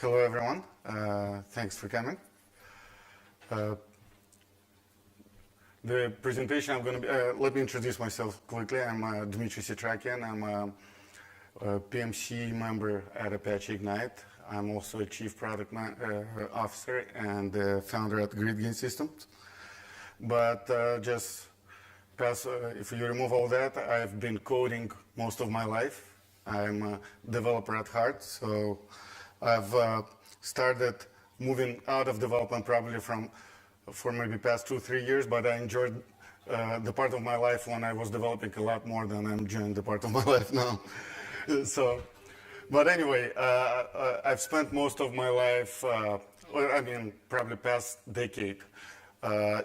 Hello, everyone. Thanks for coming. The presentation I'm going to be, let me introduce myself quickly. I'm Dmitriy Setrakyan. I'm a PMC member at Apache Ignite. I'm also a chief product officer and founder at GridGain Systems. But if you remove all that, I've been coding most of my life. I'm a developer at heart, so I've started moving out of development probably for maybe past 2-3 years, but I enjoyed the part of my life when I was developing a lot more than I'm enjoying the part of my life now. But anyway, I've spent most of my life, probably past decade,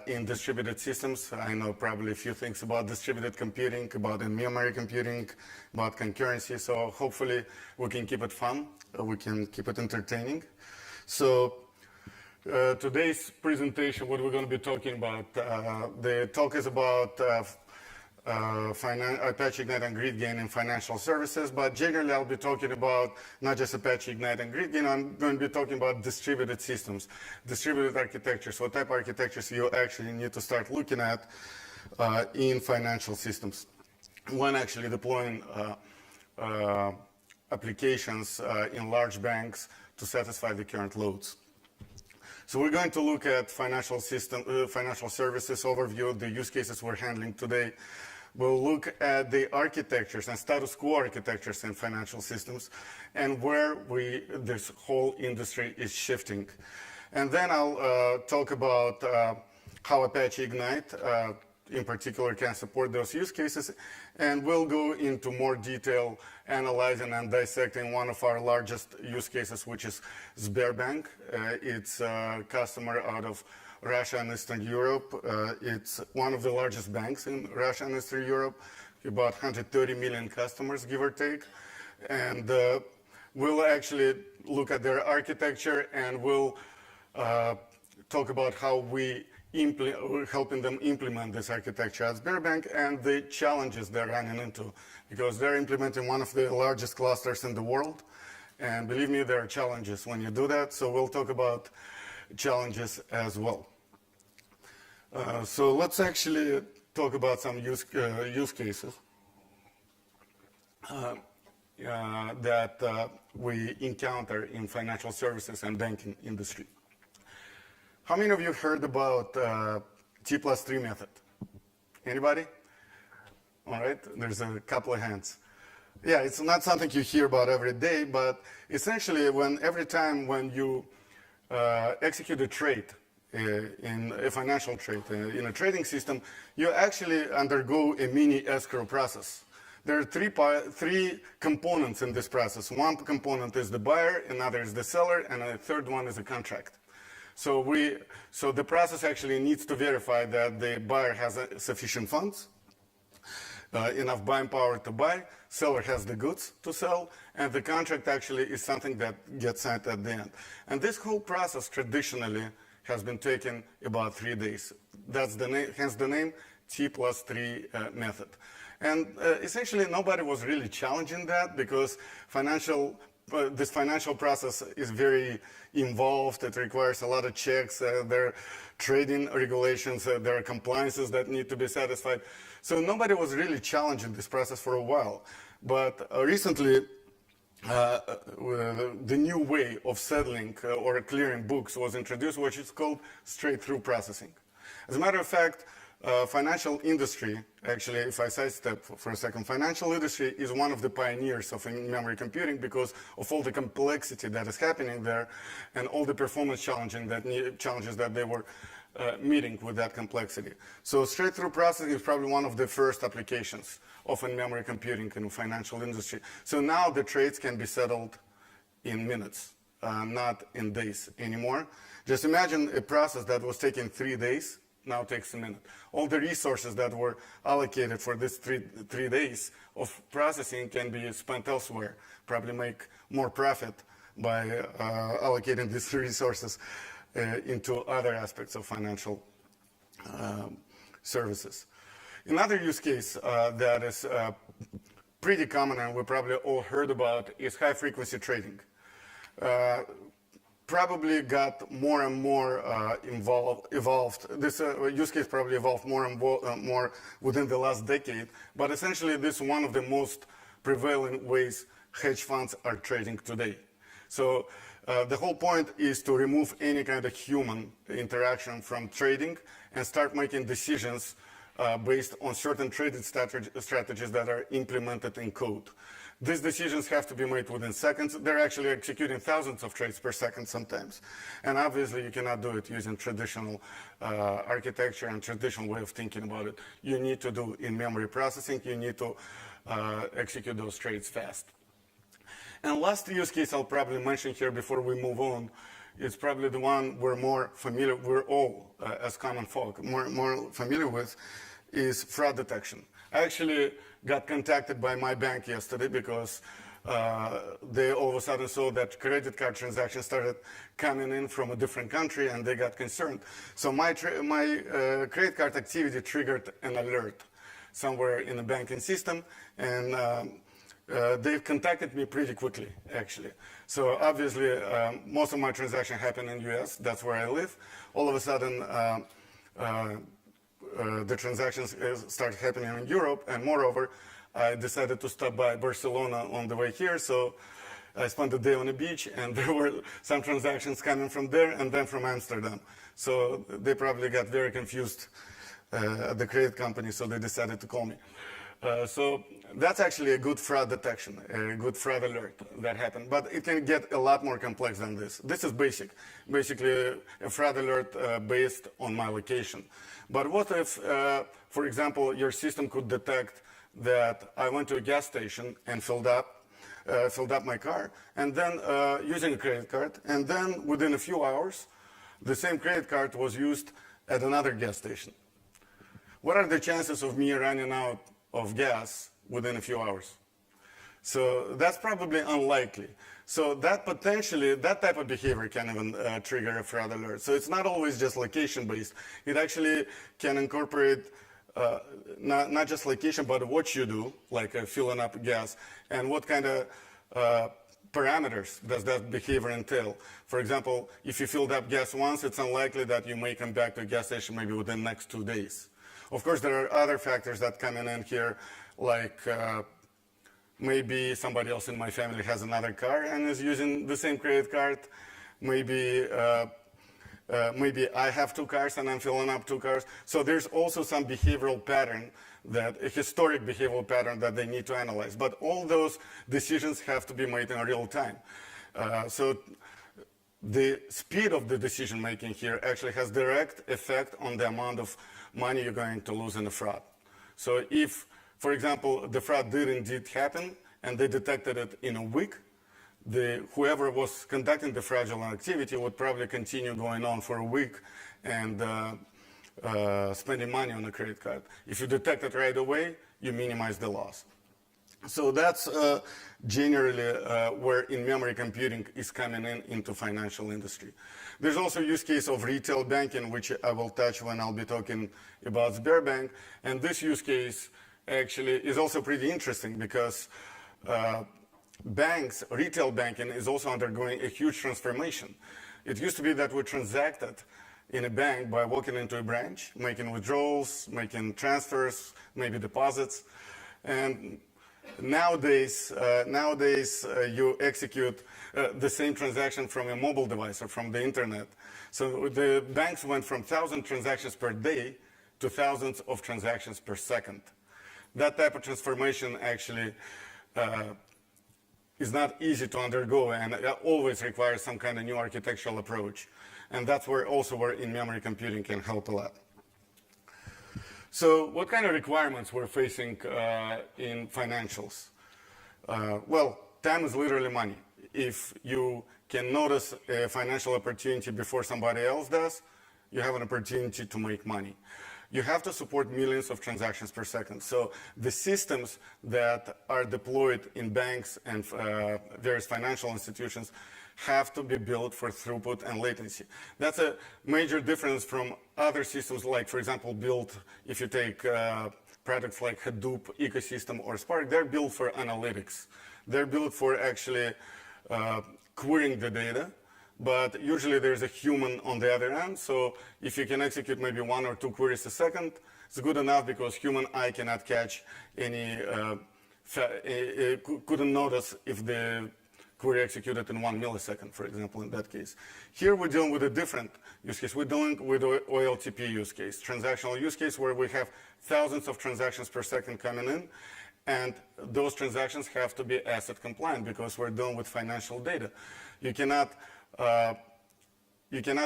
in distributed systems. I know probably a few things about distributed computing, about in-memory computing, about concurrency, so hopefully we can keep it fun, we can keep it entertaining. So today's presentation, what we're going to be talking about, the talk is about Apache Ignite and GridGain in financial services, but generally I'll be talking about not just Apache Ignite and GridGain, I'm going to be talking about distributed systems, distributed architectures, what type of architectures you actually need to start looking at in financial systems when actually deploying applications in large banks to satisfy the current loads. So we're going to look at financial services overview, the use cases we're handling today. We'll look at the architectures and status quo architectures in financial systems and where this whole industry is shifting. And then I'll talk about how Apache Ignite in particular can support those use cases, and we'll go into more detail analyzing and dissecting one of our largest use cases, which is Sberbank. It's a customer out of Russia and Eastern Europe. It's one of the largest banks in Russia and Eastern Europe, about 130 million customers, give or take. And we'll actually look at their architecture, and we'll talk about how we're helping them implement this architecture at Sberbank and the challenges they're running into, because they're implementing one of the largest clusters in the world. And believe me, there are challenges when you do that. So we'll talk about challenges as well. So let's actually talk about some use cases that we encounter in financial services and banking industry. How many of you heard about T+3 method? Anybody? All right, there's a couple of hands. Yeah, it's not something you hear about every day, but essentially every time when you execute a trade in a financial trade, in a trading system, you actually undergo a mini escrow process. There are three components in this process. One component is the buyer, another is the seller, and a third one is a contract. So the process actually needs to verify that the buyer has sufficient funds, enough buying power to buy, seller has the goods to sell, and the contract actually is something that gets signed at the end. And this whole process traditionally has been taking about 3 days. That's the name, hence the name T+3 method. And essentially nobody was really challenging that, because this financial process is very involved. It requires a lot of checks. There are trading regulations. There are compliances that need to be satisfied. So nobody was really challenging this process for a while. But recently, the new way of settling or clearing books was introduced, which is called straight-through processing. As a matter of fact, financial industry, actually, if I sidestep for a second, financial industry is one of the pioneers of in-memory computing because of all the complexity that is happening there and all the performance challenges that they were meeting with that complexity. So straight-through processing is probably one of the first applications of in-memory computing in the financial industry. So now the trades can be settled in minutes, not in days anymore. Just imagine a process that was taking 3 days now takes a minute. All the resources that were allocated for this three days of processing can be spent elsewhere, probably make more profit by allocating these resources into other aspects of financial services. Another use case that is pretty common and we probably all heard about is high-frequency trading. probably got more and more evolved. This use case probably evolved more and more within the last decade. But essentially, this is one of the most prevalent ways hedge funds are trading today. So the whole point is to remove any kind of human interaction from trading and start making decisions based on certain trading strategies that are implemented in code. These decisions have to be made within seconds. They're actually executing thousands of trades per second sometimes. And obviously, you cannot do it using traditional architecture and traditional way of thinking about it. You need to do in-memory processing. You need to execute those trades fast. And last use case I'll probably mention here before we move on is probably the one we're all, as common folk, more familiar with, is fraud detection. I actually got contacted by my bank yesterday because they all of a sudden saw that credit card transactions started coming in from a different country and they got concerned. So my credit card activity triggered an alert somewhere in the banking system, and they've contacted me pretty quickly, actually. So obviously, most of my transactions happen in the US. That's where I live. All of a sudden, the transactions start happening in Europe, and moreover, I decided to stop by Barcelona on the way here, so I spent the day on the beach, and there were some transactions coming from there and then from Amsterdam. So they probably got very confused at the credit company, so they decided to call me. So that's actually a good fraud detection, a good fraud alert that happened. But it can get a lot more complex than this. This is basically a fraud alert based on my location. But what if, for example, your system could detect that I went to a gas station and filled up my car, and then using a credit card, and then within a few hours, the same credit card was used at another gas station? What are the chances of me running out of gas within a few hours? So that's probably unlikely. So that potentially, that type of behavior can even trigger a fraud alert. So it's not always just location-based. It actually can incorporate not just location, but what you do, like filling up gas, and what kind of parameters does that behavior entail. For example, if you filled up gas once, it's unlikely that you may come back to a gas station maybe within the next 2 days. Of course, there are other factors that come in here, like maybe somebody else in my family has another car and is using the same credit card. Maybe I have 2 cars and I'm filling up 2 cars. So there's also some behavioral pattern, a historic behavioral pattern that they need to analyze. But all those decisions have to be made in real time. So the speed of the decision making here actually has direct effect on the amount of money you're going to lose in the fraud. So if, for example, the fraud did indeed happen and they detected it in a week, whoever was conducting the fraudulent activity would probably continue going on for a week and spending money on a credit card. If you detect it right away, you minimize the loss. So that's generally where in-memory computing is coming into financial industry. There's also a use case of retail banking, which I will touch when I'll be talking about Sberbank. And this use case actually is also pretty interesting because retail banking is also undergoing a huge transformation. It used to be that we transacted in a bank by walking into a branch, making withdrawals, making transfers, maybe deposits. And nowadays you execute the same transaction from a mobile device or from the internet. So the banks went from 1,000 transactions per day to thousands of transactions per second. That type of transformation actually is not easy to undergo, and it always requires some kind of new architectural approach. And that's where in-memory computing can help a lot. So what kind of requirements we're facing in financials? Well, time is literally money. If you can notice a financial opportunity before somebody else does, you have an opportunity to make money. You have to support millions of transactions per second. So the systems that are deployed in banks and various financial institutions have to be built for throughput and latency. That's a major difference from other systems, like, for example, if you take products like Hadoop ecosystem or Spark, they're built for analytics. They're built for actually querying the data. but usually there's a human on the other end. So if you can execute maybe 1 or 2 queries a second, it's good enough because human eye cannot catch any, couldn't notice if the query executed in 1 millisecond, for example, in that case. Here we're dealing with a different use case. We're dealing with OLTP use case, transactional use case, where we have thousands of transactions per second coming in, and those transactions have to be asset compliant because we're dealing with financial data. You cannot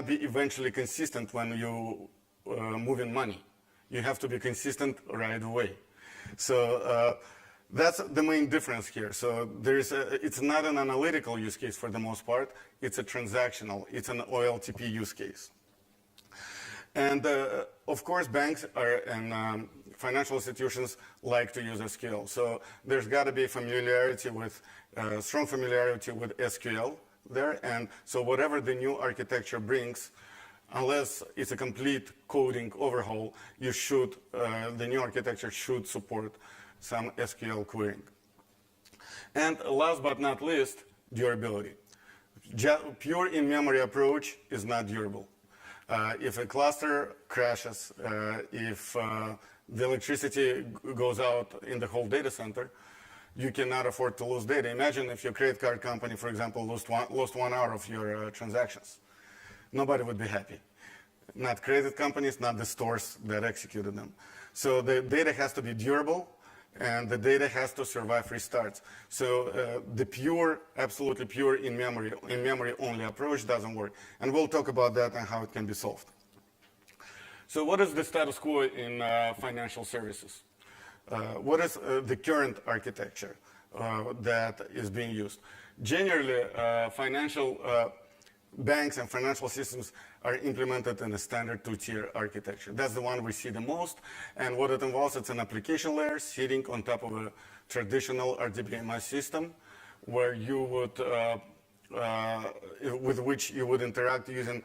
be eventually consistent when you move in money. You have to be consistent right away. So that's the main difference here. So it's not an analytical use case for the most part. It's a transactional. It's an OLTP use case. And of course, banks and financial institutions like to use SQL. So there's got to be familiarity with, strong familiarity with SQL there. And so whatever the new architecture brings, unless it's a complete coding overhaul, the new architecture should support some SQL querying. And last but not least, durability. Pure in-memory approach is not durable. If a cluster crashes, if the electricity goes out in the whole data center, you cannot afford to lose data. Imagine if your credit card company, for example, lost 1 hour of your transactions. Nobody would be happy. Not credit companies, not the stores that executed them. So the data has to be durable, and the data has to survive restarts. So the absolutely pure in-memory only approach doesn't work. And we'll talk about that and how it can be solved. So what is the status quo in financial services? What is the current architecture that is being used? Generally, financial banks and financial systems are implemented in a standard 2-tier architecture. That's the one we see the most. And what it involves, it's an application layer sitting on top of a traditional RDBMS system where you would, with which you would interact using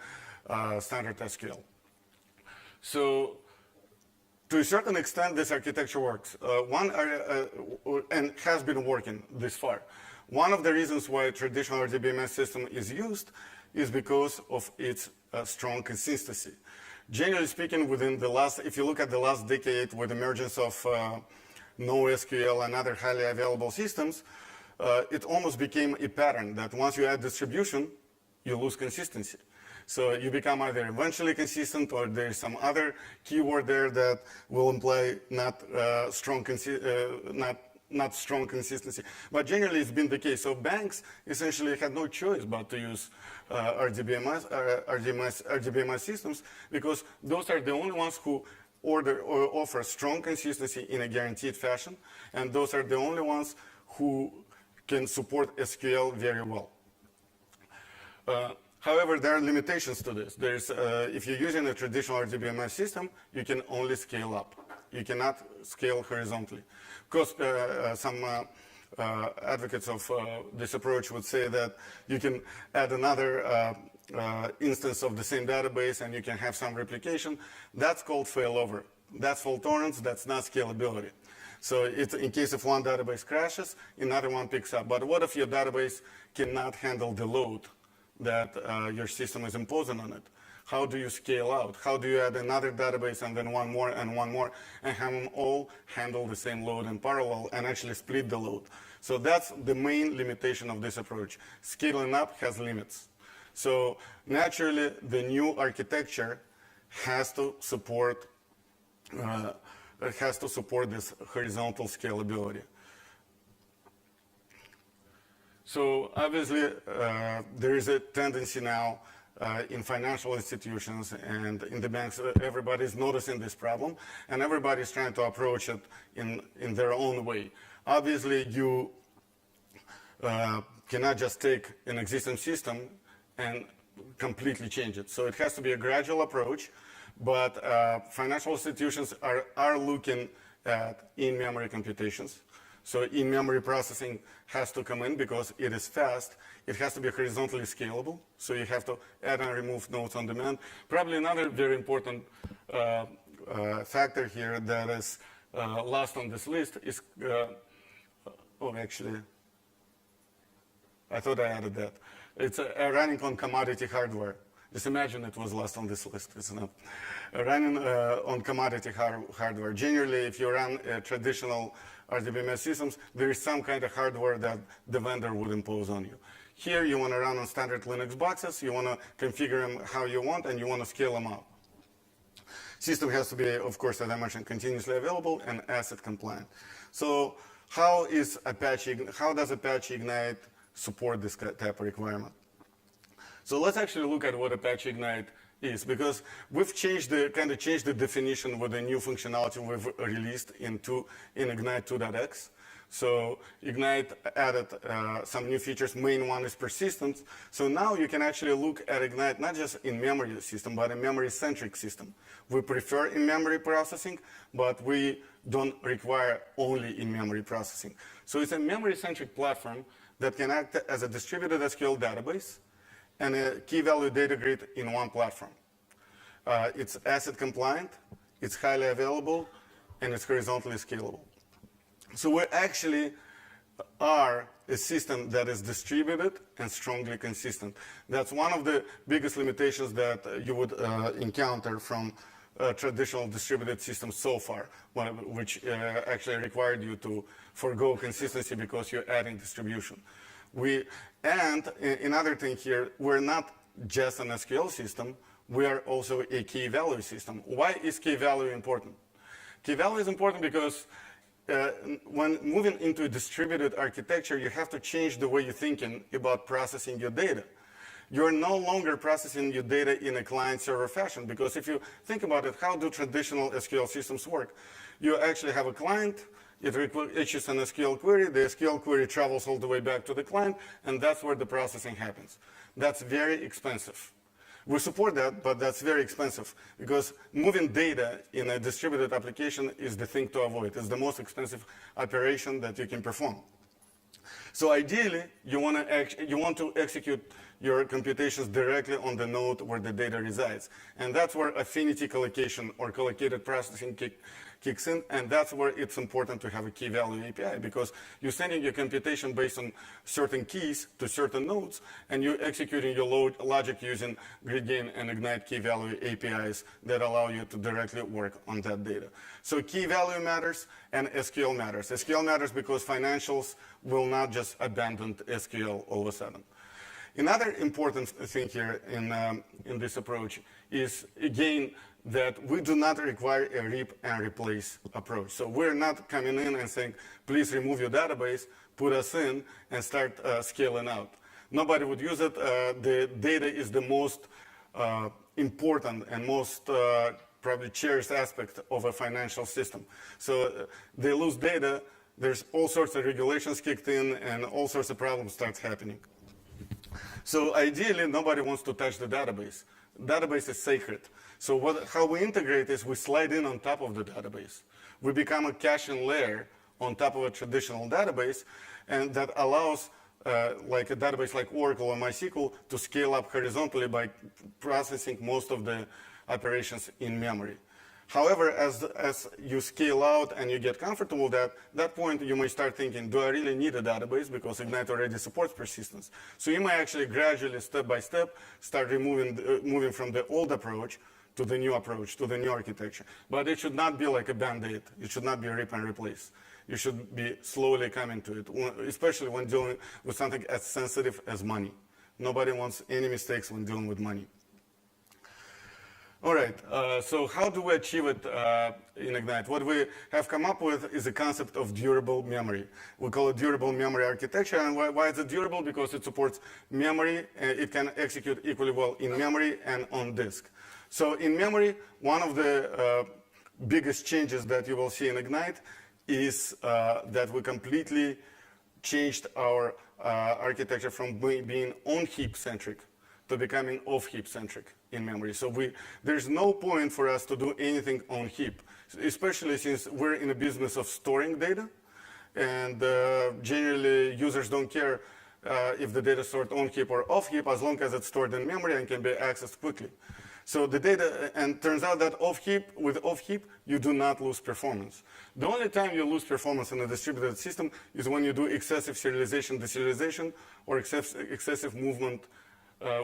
standard SQL. So to a certain extent, this architecture works. And has been working this far. One of the reasons why traditional RDBMS system is used is because of its strong consistency. Generally speaking, if you look at the last decade with the emergence of NoSQL and other highly available systems, it almost became a pattern that once you add distribution, you lose consistency. So you become either eventually consistent or there's some other keyword there that will imply not strong consistency. But generally, it's been the case. So banks essentially had no choice but to use RDBMS systems because those are the only ones who offer strong consistency in a guaranteed fashion. And those are the only ones who can support SQL very well. However, there are limitations to this. If you're using a traditional RDBMS system, you can only scale up. You cannot scale horizontally. Because some advocates of this approach would say that you can add another instance of the same database and you can have some replication. That's called failover. That's fault tolerance, that's not scalability. So in case if one database crashes, another one picks up. But what if your database cannot handle the load that your system is imposing on it? How do you scale out? How do you add another database and then one more and have them all handle the same load in parallel and actually split the load? So that's the main limitation of this approach. Scaling up has limits. So naturally, the new architecture has to support this horizontal scalability. So obviously, there is a tendency now in financial institutions and in the banks, everybody's noticing this problem, and everybody's trying to approach it in their own way. Obviously, you cannot just take an existing system and completely change it. So it has to be a gradual approach, but financial institutions are looking at in-memory computations. So in-memory processing has to come in because it is fast. It has to be horizontally scalable. So you have to add and remove nodes on demand. Probably another very important factor here that is last on this list is, I thought I added that. It's running on commodity hardware. Just imagine it was last on this list. It's not. Running on commodity hardware. Generally, if you run traditional RDBMS systems, there is some kind of hardware that the vendor would impose on you. Here, you want to run on standard Linux boxes. You want to configure them how you want, and you want to scale them out. System has to be, of course, as I mentioned, continuously available and asset compliant. So how does Apache Ignite support this type of requirement? So let's actually look at what Apache Ignite is, because we've changed the definition with the new functionality we've released in Ignite 2.x. So Ignite added some new features. Main one is persistence. So now you can actually look at Ignite not just in memory system, but a memory-centric system. We prefer in-memory processing, but we don't require only in-memory processing. So it's a memory-centric platform that can act as a distributed SQL database and a key-value data grid in one platform. It's asset compliant, it's highly available, and it's horizontally scalable. So we actually are a system that is distributed and strongly consistent. That's one of the biggest limitations that you would encounter from traditional distributed systems so far, which actually required you to forego consistency because you're adding distribution. And another thing here, we're not just an SQL system, we are also a key value system. Why is key value important? Key value is important because when moving into a distributed architecture, you have to change the way you're thinking about processing your data. You're no longer processing your data in a client-server fashion, because if you think about it, how do traditional SQL systems work? You actually have a client, it issues an SQL query, the SQL query travels all the way back to the client, and that's where the processing happens. That's very expensive. We support that, but that's very expensive, because moving data in a distributed application is the thing to avoid. It's the most expensive operation that you can perform. So ideally, you want to execute your computations directly on the node where the data resides. And that's where affinity collocation or collocated processing kicks in, and that's where it's important to have a key value API, because you're sending your computation based on certain keys to certain nodes, and you're executing your logic using GridGain and Ignite key value APIs that allow you to directly work on that data. So key value matters and SQL matters. SQL matters because financials will not just abandon SQL all of a sudden. Another important thing here in this approach is, again, that we do not require a rip and replace approach. So we're not coming in and saying, please remove your database, put us in, and start scaling out. Nobody would use it. The data is the most important and most probably cherished aspect of a financial system. So they lose data, there's all sorts of regulations kicked in, and all sorts of problems start happening. So ideally, nobody wants to touch the database. Database is sacred. So how we integrate is we slide in on top of the database. We become a caching layer on top of a traditional database, and that allows like a database like Oracle or MySQL to scale up horizontally by processing most of the operations in memory. However, as you scale out and you get comfortable with that point you may start thinking, do I really need a database? Because Ignite already supports persistence. So you may actually gradually, step by step, start moving from the old approach to the new approach, to the new architecture. But it should not be like a Band-Aid. It should not be a rip and replace. You should be slowly coming to it, especially when dealing with something as sensitive as money. Nobody wants any mistakes when dealing with money. All right, so how do we achieve it in Ignite? What we have come up with is a concept of durable memory. We call it durable memory architecture. And why is it durable? Because it supports memory. It can execute equally well in memory and on disk. So in memory, one of the biggest changes that you will see in Ignite is that we completely changed our architecture from being on-heap centric to becoming off-heap centric in memory. So there's no point for us to do anything on heap, especially since we're in a business of storing data, and generally users don't care if the data is stored on heap or off heap, as long as it's stored in memory and can be accessed quickly. So the data, and turns out that with off-heap, you do not lose performance. The only time you lose performance in a distributed system is when you do excessive serialization, deserialization, or excessive movement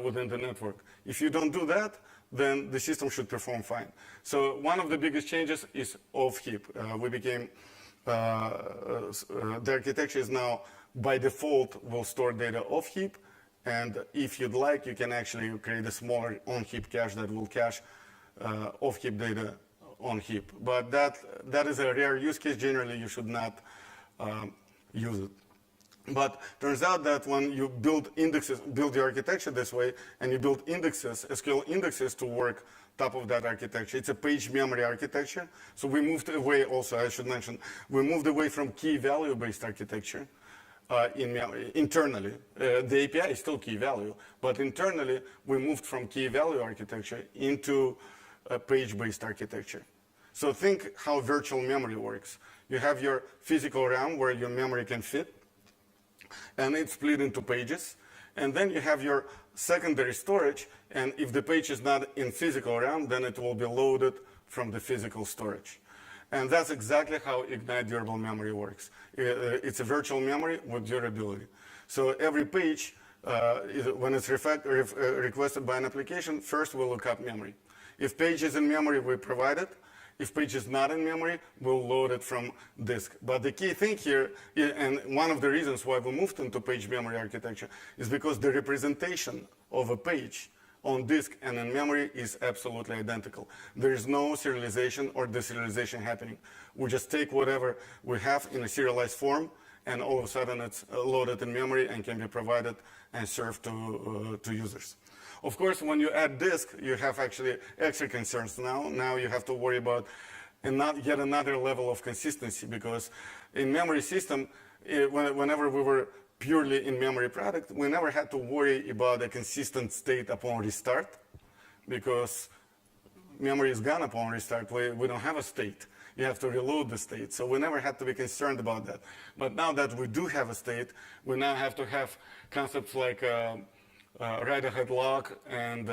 within the network. If you don't do that, then the system should perform fine. So one of the biggest changes is off-heap. The architecture is now, by default, will store data off-heap. And if you'd like, you can actually create a smaller on-heap cache that will cache off-heap data on-heap. But that is a rare use case. Generally, you should not use it. But turns out that when you build the architecture this way, and you build indexes, SQL indexes to work top of that architecture, it's a page memory architecture. So we moved away also, I should mention, we moved away from key value based architecture. Internally. The API is still key value, but internally we moved from key value architecture into a page-based architecture. So think how virtual memory works. You have your physical RAM where your memory can fit, and it's split into pages. And then you have your secondary storage, and if the page is not in physical RAM, then it will be loaded from the physical storage. And that's exactly how Ignite Durable Memory works. It's a virtual memory with durability. So every page, when it's requested by an application, first we'll look up memory. If page is in memory, we provide it. If page is not in memory, we'll load it from disk. But the key thing here, and one of the reasons why we moved into page memory architecture, is because the representation of a page on disk and in memory is absolutely identical. There is no serialization or deserialization happening. We just take whatever we have in a serialized form, and all of a sudden it's loaded in memory and can be provided and served to users. Of course, when you add disk, you have actually extra concerns now. Now you have to worry about yet another level of consistency, because in memory system, whenever we were purely in memory product, we never had to worry about a consistent state upon restart, because memory is gone upon restart. We don't have a state. You have to reload the state. So we never had to be concerned about that. But now that we do have a state, we now have to have concepts like write-ahead lock and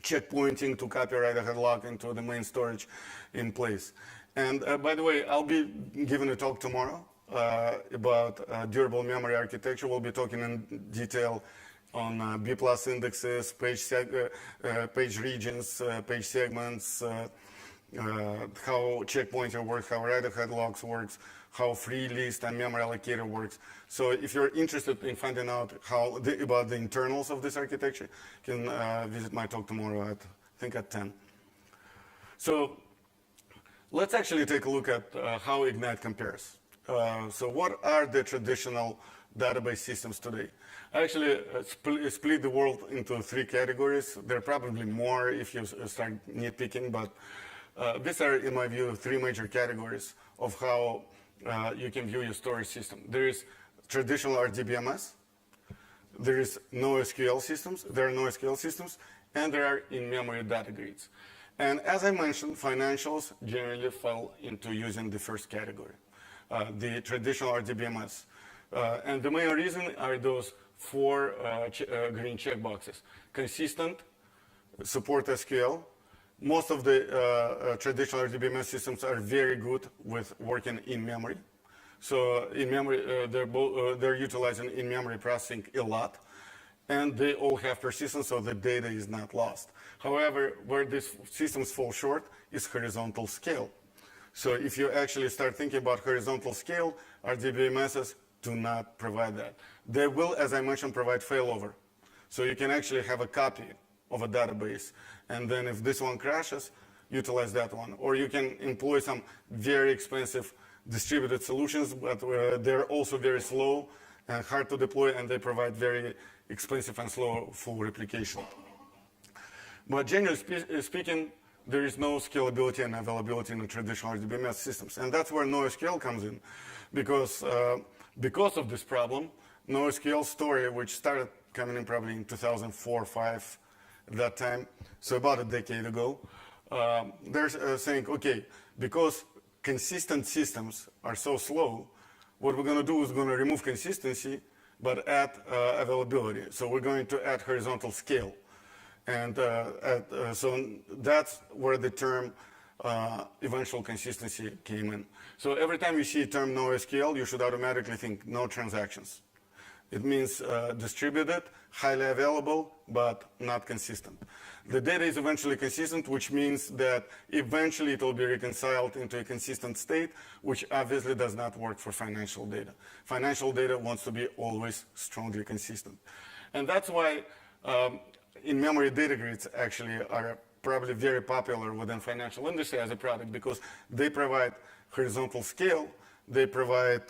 checkpointing to copy write-ahead lock into the main storage in place. And by the way, I'll be giving a talk tomorrow about durable memory architecture. We'll be talking in detail on B+ indexes, page regions, page segments, how checkpointer works, how write-ahead locks works, how free list and memory allocator works. So if you're interested in finding out about the internals of this architecture, you can visit my talk tomorrow I think at 10. So let's actually take a look at how Ignite compares. So what are the traditional database systems today? I actually split the world into 3 categories. There are probably more if you start nitpicking, but these are, in my view, 3 major categories of how you can view your storage system. There is traditional RDBMS, there is NoSQL systems, and there are in-memory data grids. And as I mentioned, financials generally fall into using the first category. The traditional RDBMS. And the main reason are those 4 green checkboxes. Consistent, support SQL. Most of the traditional RDBMS systems are very good with working in memory. So in memory, they're utilizing in-memory processing a lot. And they all have persistence, so the data is not lost. However, where these systems fall short is horizontal scale. So if you actually start thinking about horizontal scale, RDBMSs do not provide that. They will, as I mentioned, provide failover. So you can actually have a copy of a database, and then if this one crashes, utilize that one. Or you can employ some very expensive distributed solutions, but they're also very slow and hard to deploy, and they provide very expensive and slow full replication. But generally speaking, there is no scalability and availability in the traditional RDBMS systems. And that's where NoSQL comes in. Because of this problem, NoSQL story, which started coming in probably in 2004, 5 at that time, so about a decade ago, they're saying, okay, because consistent systems are so slow, what we're going to do is going to remove consistency, but add availability. So we're going to add horizontal scale. And so that's where the term eventual consistency came in. So every time you see a term NoSQL, you should automatically think no transactions. It means distributed, highly available, but not consistent. The data is eventually consistent, which means that eventually it will be reconciled into a consistent state, which obviously does not work for financial data. Financial data wants to be always strongly consistent. And that's why in-memory data grids actually are probably very popular within financial industry as a product, because they provide horizontal scale, they provide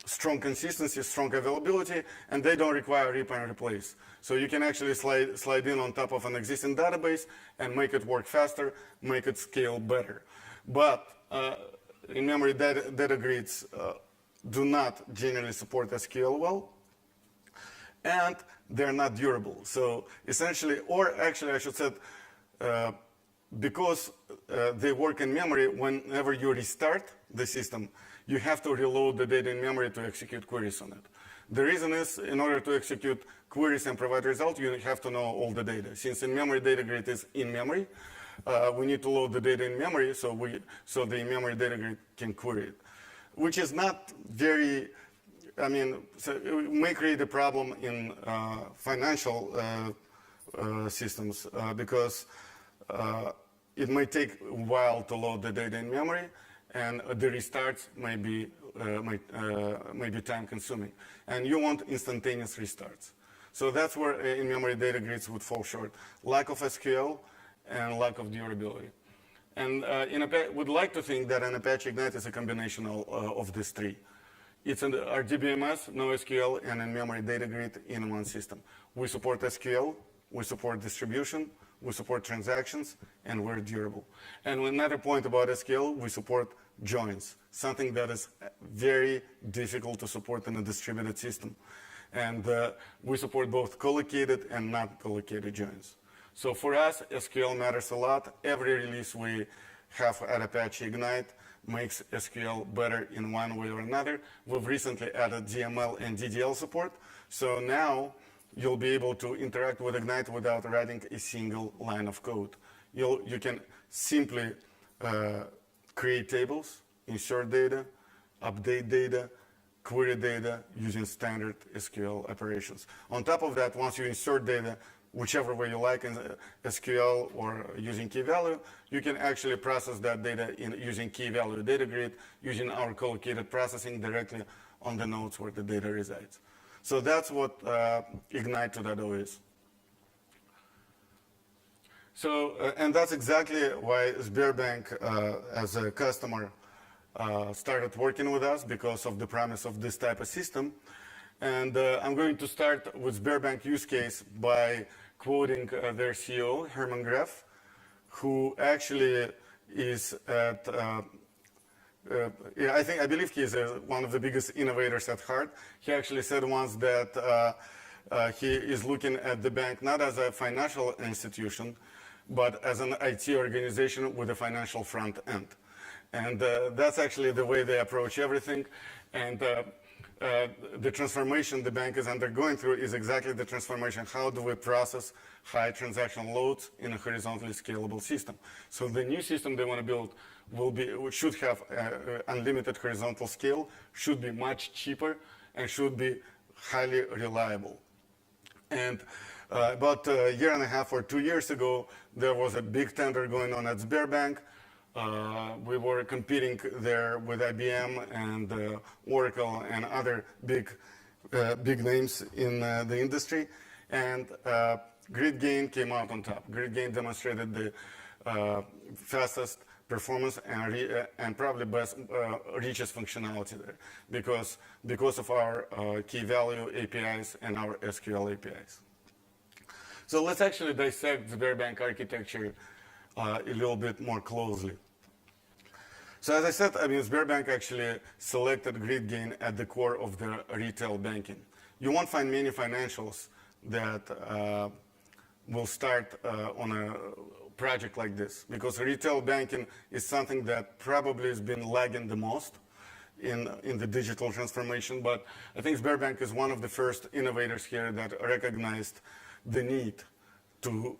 strong consistency, strong availability, and they don't require rip and replace. So you can actually slide in on top of an existing database and make it work faster, make it scale better. But in-memory data grids do not generally support SQL well, and they're not durable. So essentially, or actually I should say, because they work in memory, whenever you restart the system, you have to reload the data in memory to execute queries on it. The reason is, in order to execute queries and provide results, you have to know all the data. Since in-memory data grid is in memory, we need to load the data in memory so the in-memory data grid can query it, which is not very, so it may create a problem in financial systems because it may take a while to load the data in memory, and the restarts may be time consuming. And you want instantaneous restarts. So that's where in-memory data grids would fall short. Lack of SQL and lack of durability. And would like to think that an Apache Ignite is a combination of these three. It's an RDBMS, NoSQL, and in-memory data grid in one system. We support SQL, we support distribution, we support transactions, and we're durable. And another point about SQL, we support joins, something that is very difficult to support in a distributed system. And we support both collocated and not collocated joins. So for us, SQL matters a lot. Every release we have at Apache Ignite makes SQL better in one way or another. We've recently added DML and DDL support. So now you'll be able to interact with Ignite without writing a single line of code. You can simply create tables, insert data, update data, query data using standard SQL operations. On top of that, once you insert data, whichever way you like in SQL or using key value, you can actually process that data using key value data grid, using our collocated processing directly on the nodes where the data resides. So that's what Ignite 2.0 is. So, and that's exactly why Sberbank, as a customer, started working with us, because of the promise of this type of system. And I'm going to start with Sberbank use case by quoting their CEO, Herman Gref, who actually is at, I believe he is one of the biggest innovators at heart. He actually said once that he is looking at the bank not as a financial institution, but as an IT organization with a financial front end. And that's actually the way they approach everything. And the transformation the bank is undergoing through is exactly the transformation. How do we process high transaction loads in a horizontally scalable system? So the new system they want to build should have unlimited horizontal scale, should be much cheaper, and should be highly reliable. And about a year and a half or 2 years ago, there was a big tender going on at Sberbank. We were competing there with IBM and Oracle and other big names in the industry. And GridGain came out on top. GridGain demonstrated the fastest performance and probably best richest functionality there because of our key value APIs and our SQL APIs. So let's actually dissect the Sberbank architecture a little bit more closely. So as I said, Sberbank actually selected GridGain at the core of the retail banking. You won't find many financials that will start on a project like this, because retail banking is something that probably has been lagging the most in the digital transformation. But I think Sberbank is one of the first innovators here that recognized the need to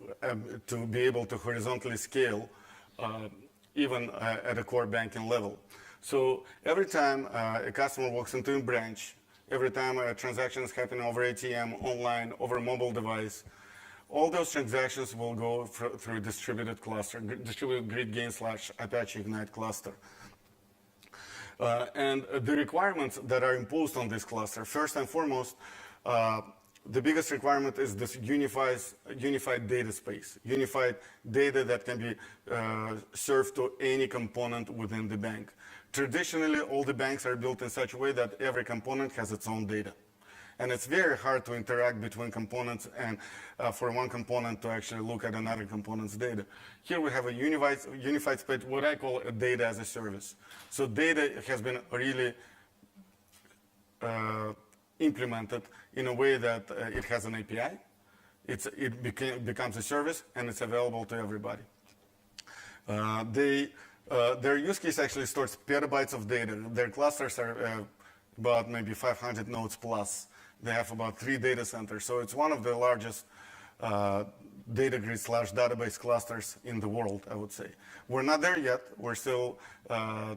be able to horizontally scale even at a core banking level. So every time a customer walks into a branch, every time a transaction is happening over ATM, online, over a mobile device, all those transactions will go through a distributed cluster, distributed GridGain / Apache Ignite cluster. And the requirements that are imposed on this cluster, first and foremost, the biggest requirement is this unified data space, unified data that can be served to any component within the bank. Traditionally, all the banks are built in such a way that every component has its own data. And it's very hard to interact between components and for one component to actually look at another component's data. Here we have a unified space, what I call a data as a service. So data has been really implemented in a way that it has an API, it becomes a service, and it's available to everybody. Their use case actually stores petabytes of data. Their clusters are about maybe 500 nodes plus. They have about 3 data centers. So it's one of the largest data grid / database clusters in the world, I would say. We're not there yet. We're still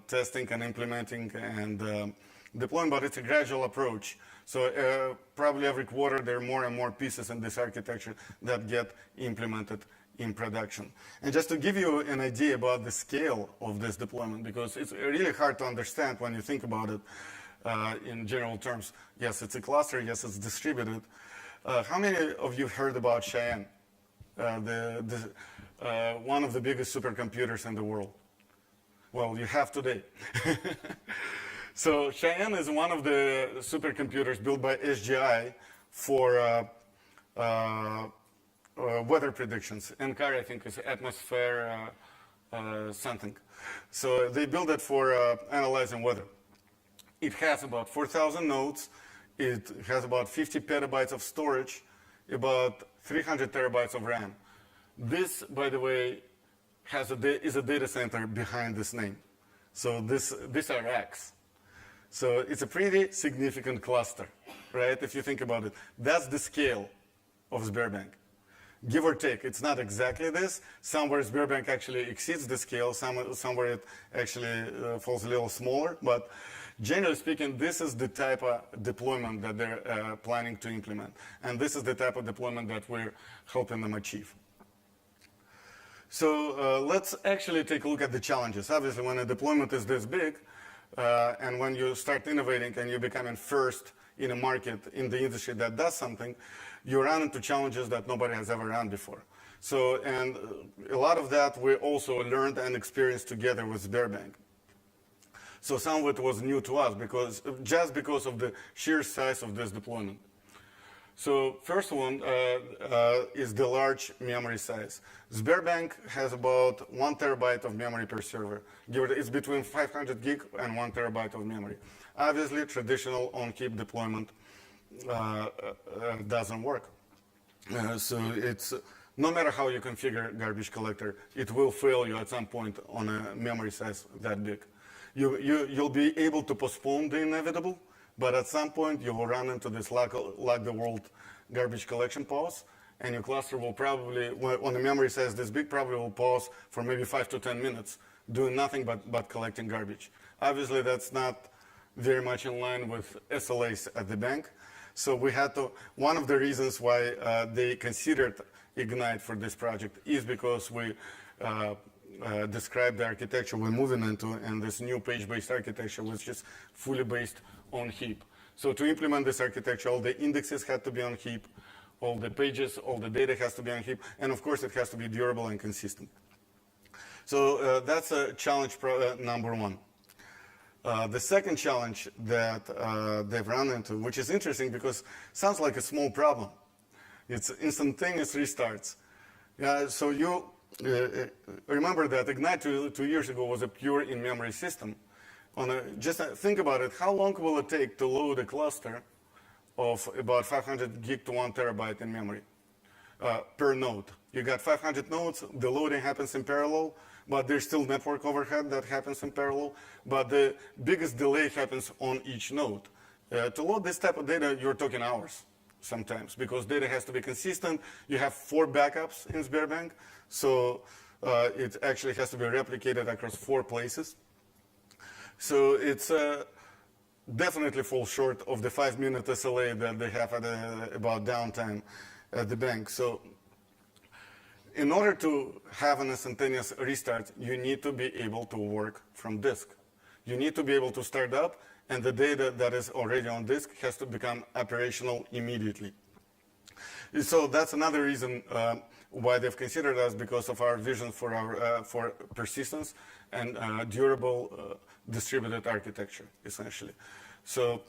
testing and implementing and deploying, but it's a gradual approach. So probably every quarter there are more and more pieces in this architecture that get implemented in production. And just to give you an idea about the scale of this deployment, because it's really hard to understand when you think about it in general terms. Yes, it's a cluster. Yes, it's distributed. How many of you heard about Cheyenne, one of the biggest supercomputers in the world? Well, you have today. So Cheyenne is one of the supercomputers built by SGI for weather predictions. NCAR, I think, is atmosphere something. So they built it for analyzing weather. It has about 4,000 nodes. It has about 50 petabytes of storage, about 300 terabytes of RAM. This, by the way, is a data center behind this name. So these are racks. So it's a pretty significant cluster, right? If you think about it, that's the scale of Sberbank. Give or take, it's not exactly this. Somewhere Sberbank actually exceeds the scale, somewhere it actually falls a little smaller. But generally speaking, this is the type of deployment that they're planning to implement. And this is the type of deployment that we're helping them achieve. So let's actually take a look at the challenges. Obviously, when a deployment is this big, and when you start innovating and you're becoming first in a market, in the industry that does something, you run into challenges that nobody has ever run before. So, and a lot of that we also learned and experienced together with Sberbank. So some of it was new to us just because of the sheer size of this deployment. So first one is the large memory size. Sberbank has about 1 terabyte of memory per server. It's between 500 gig and 1 terabyte of memory. Obviously, traditional on-heap deployment doesn't work. So it's no matter how you configure garbage collector, it will fail you at some point on a memory size that big. You'll be able to postpone the inevitable, but at some point you will run into this like the world garbage collection pause, and your cluster will probably, on a memory size this big, probably will pause for maybe 5 to 10 minutes, doing nothing but collecting garbage. Obviously, that's not very much in line with SLAs at the bank. So we had to, one of the reasons why they considered Ignite for this project is because we described the architecture we're moving into, and this new page-based architecture was just fully based on heap. So to implement this architecture, all the indexes had to be on heap, all the pages, all the data has to be on heap, and of course it has to be durable and consistent. So that's challenge number one. The second challenge that they've run into, which is interesting because it sounds like a small problem. It's instantaneous restarts. So you remember that Ignite 2 years ago was a pure in-memory system. Just think about it, how long will it take to load a cluster of about 500 gig to 1 terabyte in memory per node? You got 500 nodes, the loading happens in parallel, but there's still network overhead that happens in parallel, but the biggest delay happens on each node. To load this type of data, you're talking hours, sometimes because data has to be consistent. You have 4 backups in Sberbank, so it actually has to be replicated across 4 places. So it's definitely falls short of the 5-minute SLA that they have about downtime at the bank. So in order to have an instantaneous restart, you need to be able to work from disk. You need to be able to start up, and the data that is already on disk has to become operational immediately. So that's another reason why they've considered us, because of our vision for our for persistence and durable distributed architecture, essentially. So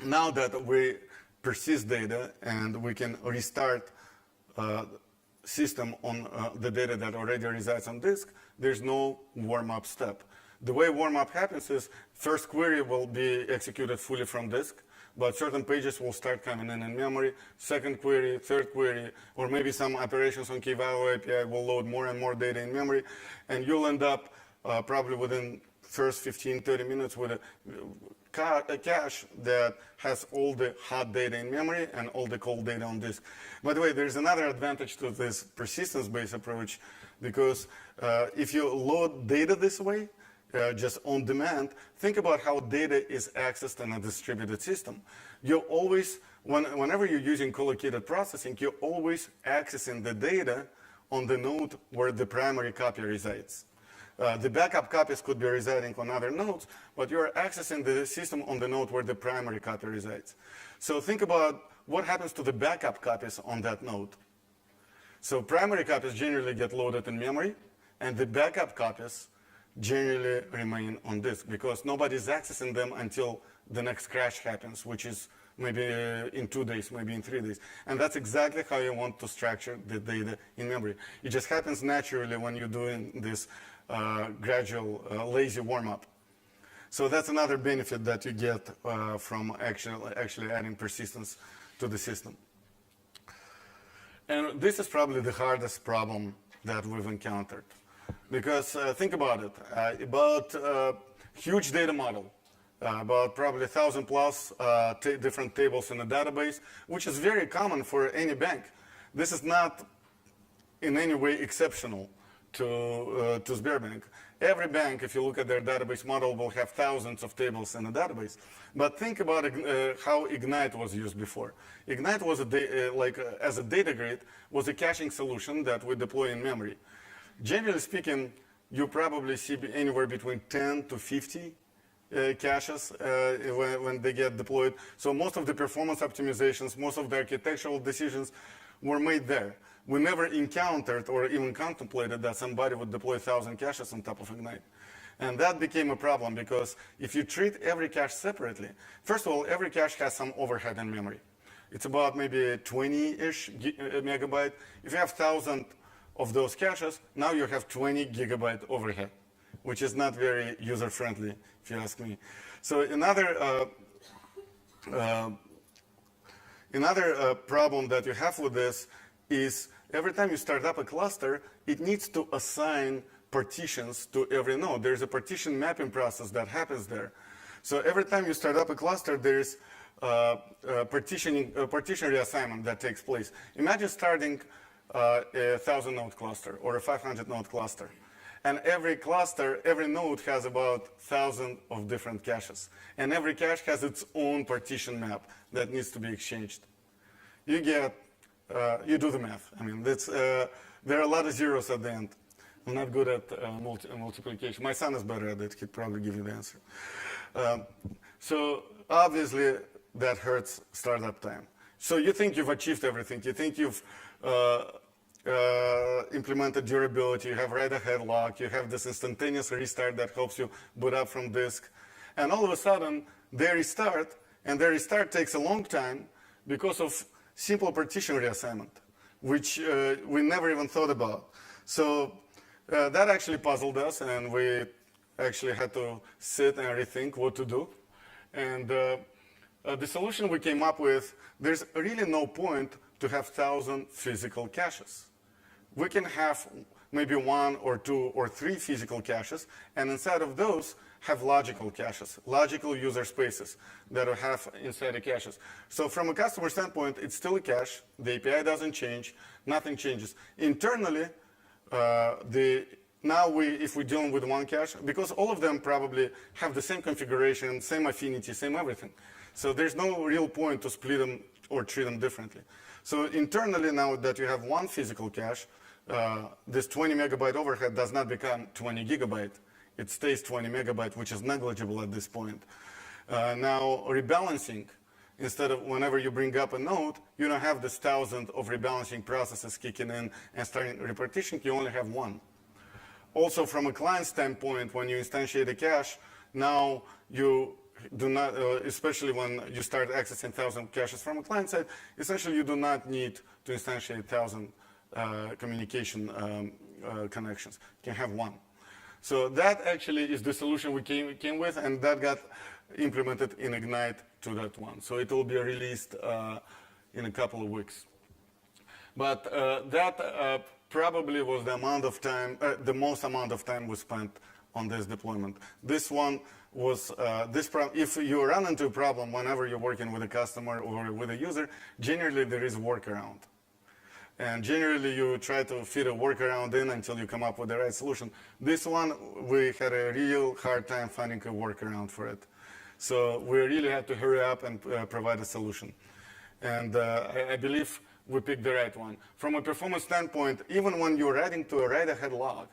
now that we persist data and we can restart system on the data that already resides on disk, there's no warm-up step. The way warm-up happens is first query will be executed fully from disk, but certain pages will start coming in memory, second query, third query, or maybe some operations on key value API will load more and more data in memory, and you'll end up probably within first 15, 30 minutes with a cache that has all the hot data in memory and all the cold data on disk. By the way, there's another advantage to this persistence-based approach, because if you load data this way, just on demand, think about how data is accessed in a distributed system. You always, whenever you're using collocated processing, you're always accessing the data on the node where the primary copy resides. The backup copies could be residing on other nodes, but you're accessing the system on the node where the primary copy resides. So think about what happens to the backup copies on that node. So primary copies generally get loaded in memory, and the backup copies generally remain on disk because nobody's accessing them until the next crash happens, which is maybe in 2 days, maybe in 3 days. And that's exactly how you want to structure the data in memory. It just happens naturally when you're doing this gradual, lazy warm-up. So that's another benefit that you get from actually adding persistence to the system. And this is probably the hardest problem that we've encountered. Because think about it, about huge data model, about probably 1,000 plus different tables in a database, which is very common for any bank. This is not in any way exceptional to Sberbank. Every bank, if you look at their database model, will have thousands of tables in a database. But think about how Ignite was used before. Ignite was as a data grid, was a caching solution that we deploy in memory. Generally speaking, you probably see anywhere between 10 to 50 caches when they get deployed. So most of the performance optimizations, most of the architectural decisions were made there. We never encountered or even contemplated that somebody would deploy 1,000 caches on top of Ignite. And that became a problem because if you treat every cache separately, first of all, every cache has some overhead in memory. It's about maybe 20-ish megabyte. If you have 1,000 of those caches, now you have 20 gigabyte overhead, which is not very user-friendly, if you ask me. So another problem that you have with this is every time you start up a cluster, it needs to assign partitions to every node. There's a partition mapping process that happens there. So every time you start up a cluster, there's partition reassignment that takes place. Imagine starting a 1,000 node cluster or a 500 node cluster. And every cluster, every node has about 1,000 of different caches. And every cache has its own partition map that needs to be exchanged. You get, you do the math. I mean, that's, there are a lot of zeros at the end. I'm not good at multiplication. My son is better at it. He'd probably give you the answer. So obviously, that hurts startup time. So you think you've achieved everything. You think you've implemented durability, you have write-ahead lock, you have this instantaneous restart that helps you boot up from disk. And all of a sudden, they restart, and their restart takes a long time because of simple partition reassignment, which we never even thought about. So that actually puzzled us, and we actually had to sit and rethink what to do. And the solution we came up with, there's really no point to have 1,000 physical caches. We can have maybe 1 or 2 or 3 physical caches, and inside of those have logical caches, logical user spaces that have inside the caches. So from a customer standpoint, it's still a cache. The API doesn't change. Nothing changes. Internally, if we're dealing with one cache, because all of them probably have the same configuration, same affinity, same everything. So there's no real point to split them or treat them differently. So internally, now that you have one physical cache, this 20 megabyte overhead does not become 20 gigabyte. It stays 20 megabyte, which is negligible at this point. Now, rebalancing, instead of whenever you bring up a node, you don't have this 1,000 of rebalancing processes kicking in and starting repartitioning. You only have one. Also, from a client standpoint, when you instantiate a cache, now you do not, especially when you start accessing 1,000 caches from a client side, essentially you do not need to instantiate 1,000 communication connections. You can have one. So that actually is the solution we came with, and that got implemented in Ignite 2.1. So it will be released in a couple of weeks. But that probably was the amount of time, the most amount of time we spent on this deployment. This one was, if you run into a problem whenever you're working with a customer or with a user, generally there is a workaround. And generally you try to fit a workaround in until you come up with the right solution. This one, we had a real hard time finding a workaround for it. So we really had to hurry up and provide a solution. And I believe we picked the right one. From a performance standpoint, even when you're writing to a write-ahead log,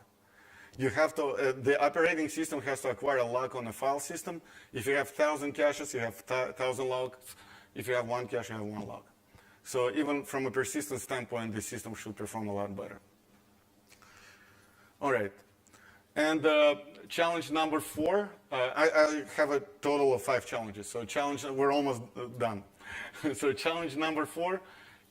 you have to, the operating system has to acquire a log on a file system. If you have 1,000 caches, you have 1,000 logs. If you have one cache, you have one log. So even from a persistence standpoint, the system should perform a lot better. All right. And challenge number 4, I have a total of 5 challenges. So we're almost done. So challenge number 4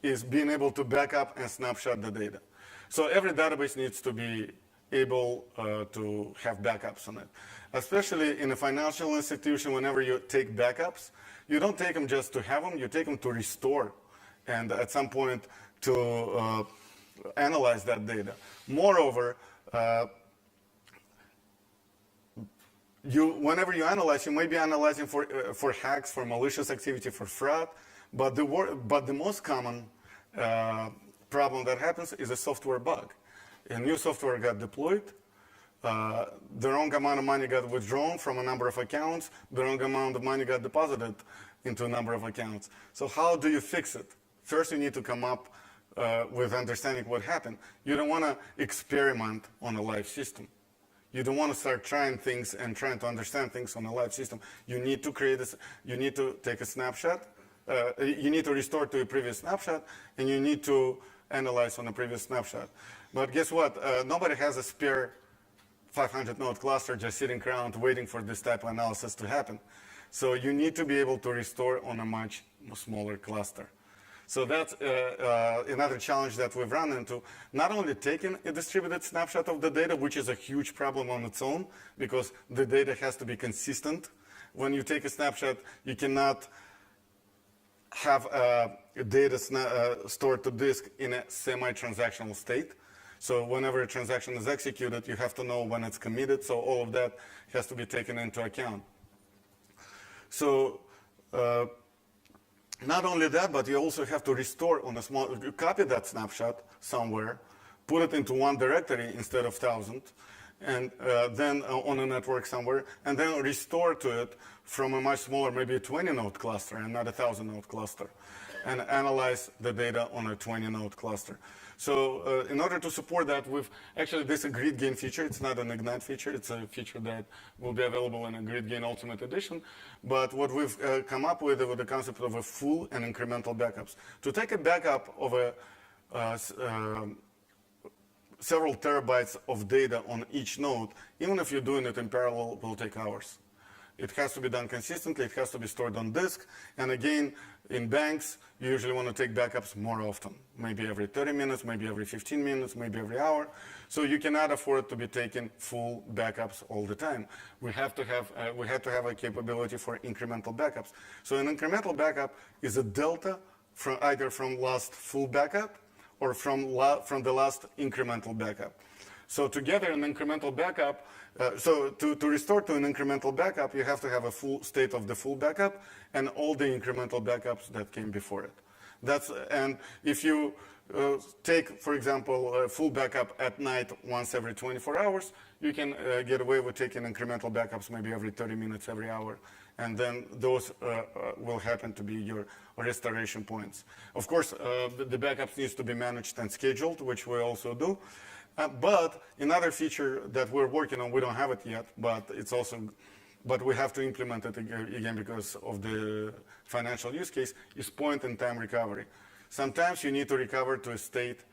is being able to back up and snapshot the data. So every database needs to be able to have backups on it. Especially in a financial institution, whenever you take backups, you don't take them just to have them, you take them to restore. And at some point to analyze that data. Moreover, whenever you analyze, you may be analyzing for hacks, for malicious activity, for fraud, but the most common problem that happens is a software bug. A new software got deployed, the wrong amount of money got withdrawn from a number of accounts, the wrong amount of money got deposited into a number of accounts. So how do you fix it? First, you need to come up with understanding what happened. You don't want to experiment on a live system. You don't want to start trying things and trying to understand things on a live system. You need to create this, you need to take a snapshot, you need to restore to a previous snapshot, and you need to analyze on a previous snapshot. But guess what? Nobody has a spare 500 node cluster just sitting around waiting for this type of analysis to happen. So you need to be able to restore on a much smaller cluster. So that's another challenge that we've run into. Not only taking a distributed snapshot of the data, which is a huge problem on its own, because the data has to be consistent. When you take a snapshot, you cannot have data stored to disk in a semi-transactional state. So whenever a transaction is executed, you have to know when it's committed. So all of that has to be taken into account. So not only that, but you also have to restore on a small, you copy that snapshot somewhere, put it into one directory instead of 1,000, and then on a network somewhere, and then restore to it from a much smaller, maybe a 20-node cluster and not a 1,000-node cluster, and analyze the data on a 20-node cluster. So in order to support that, this is a GridGain feature. It's not an Ignite feature. It's a feature that will be available in a GridGain Ultimate Edition. But what we've come up with the concept of a full and incremental backups. To take a backup of several terabytes of data on each node, even if you're doing it in parallel, will take hours. It has to be done consistently. It has to be stored on disk. And again, in banks, you usually want to take backups more often, maybe every 30 minutes, maybe every 15 minutes, maybe every hour. So you cannot afford to be taking full backups all the time. We have to have a capability for incremental backups. So an incremental backup is a delta from either from last full backup or from the last incremental backup. So to get an incremental backup, so to restore to an incremental backup, you have to have a full state of the full backup and all the incremental backups that came before it. And if you take, for example, a full backup at night once every 24 hours, you can get away with taking incremental backups maybe every 30 minutes, every hour. And then those will happen to be your restoration points. Of course, the backups needs to be managed and scheduled, which we also do. But another feature that we're working on, we don't have it yet, but we have to implement it again because of the financial use case, is point-in-time recovery. Sometimes you need to recover to a state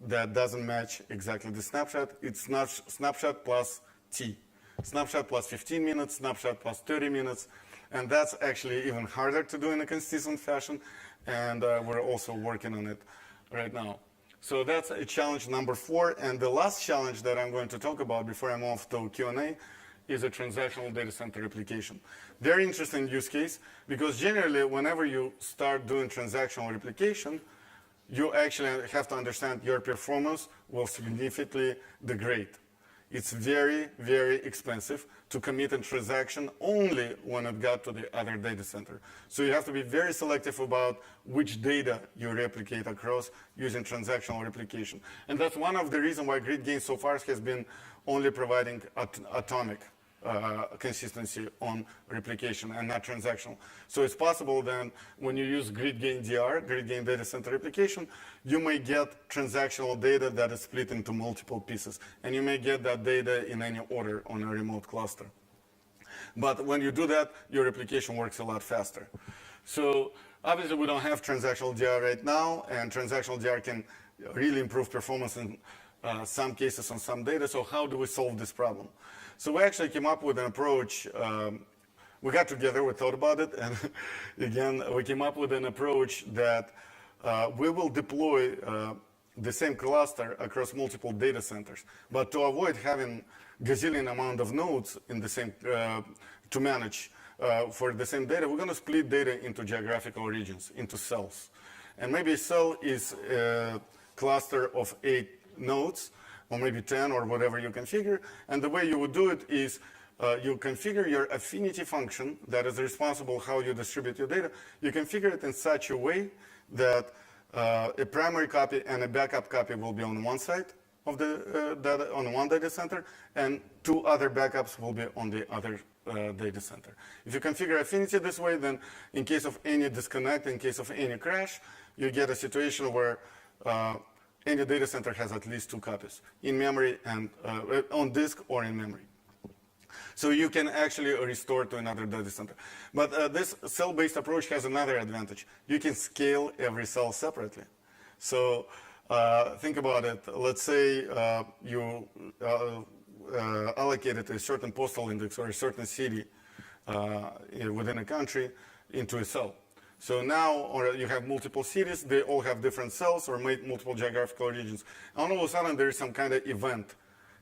that doesn't match exactly the snapshot. It's snapshot plus T. Snapshot plus 15 minutes, snapshot plus 30 minutes. And that's actually even harder to do in a consistent fashion. And we're also working on it right now. So that's a challenge number 4. And the last challenge that I'm going to talk about before I move to Q&A is a transactional data center replication. Very interesting use case, because generally whenever you start doing transactional replication, you actually have to understand your performance will significantly degrade. It's very, very expensive to commit a transaction only when it got to the other data center. So you have to be very selective about which data you replicate across using transactional replication. And that's one of the reasons why GridGain so far has been only providing atomic consistency on replication and not transactional. So it's possible then when you use GridGain DR, GridGain Data Center Replication, you may get transactional data that is split into multiple pieces. And you may get that data in any order on a remote cluster. But when you do that, your replication works a lot faster. So obviously we don't have transactional DR right now, and transactional DR can really improve performance in some cases on some data. So how do we solve this problem? So we actually came up with an approach. We got together, we thought about it, and again, we came up with an approach that we will deploy the same cluster across multiple data centers. But to avoid having gazillion amount of nodes in the same, to manage for the same data, we're going to split data into geographical regions, into cells. And maybe a cell is a cluster of 8 nodes, or maybe 10, or whatever you configure. And the way you would do it is you configure your affinity function that is responsible how you distribute your data. You configure it in such a way that a primary copy and a backup copy will be on one side of the data, on one data center, and 2 other backups will be on the other data center. If you configure affinity this way, then in case of any disconnect, in case of any crash, you get a situation where any data center has at least 2 copies in memory and on disk or in memory. So you can actually restore to another data center. But this cell-based approach has another advantage. You can scale every cell separately. So think about it. Let's say you allocated a certain postal index or a certain city within a country into a cell. So now, or you have multiple cities, they all have different cells or multiple geographical regions. And all of a sudden, there is some kind of event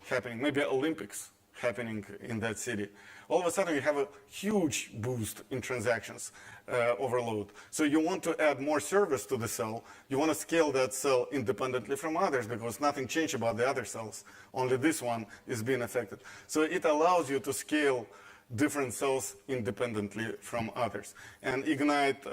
happening, maybe Olympics happening in that city. All of a sudden, you have a huge boost in transactions overload. So you want to add more service to the cell. You want to scale that cell independently from others because nothing changed about the other cells. Only this one is being affected. So it allows you to scale different cells independently from others. And Ignite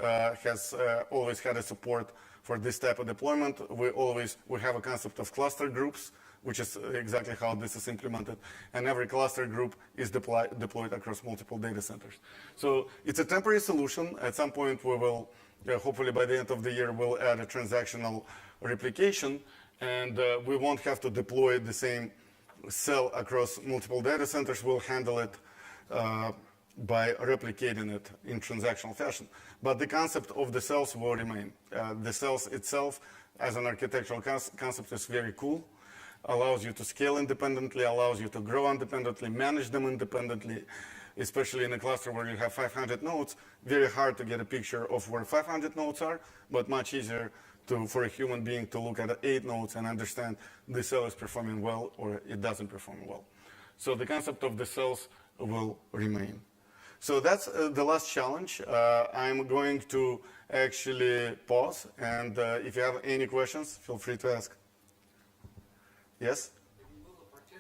has always had a support for this type of deployment. We have a concept of cluster groups, which is exactly how this is implemented. And every cluster group is deployed across multiple data centers. So it's a temporary solution. At some point, we will, hopefully by the end of the year, we'll add a transactional replication. And we won't have to deploy the same cell across multiple data centers. We'll handle it by replicating it in transactional fashion. But the concept of the cells will remain. The cells itself, as an architectural concept, is very cool. Allows you to scale independently, allows you to grow independently, manage them independently, especially in a cluster where you have 500 nodes. Very hard to get a picture of where 500 nodes are, but much easier for a human being to look at 8 nodes and understand the cell is performing well or it doesn't perform well. So the concept of the cells will remain. So that's the last challenge. I'm going to actually pause, and if you have any questions, feel free to ask. Yes? If you move a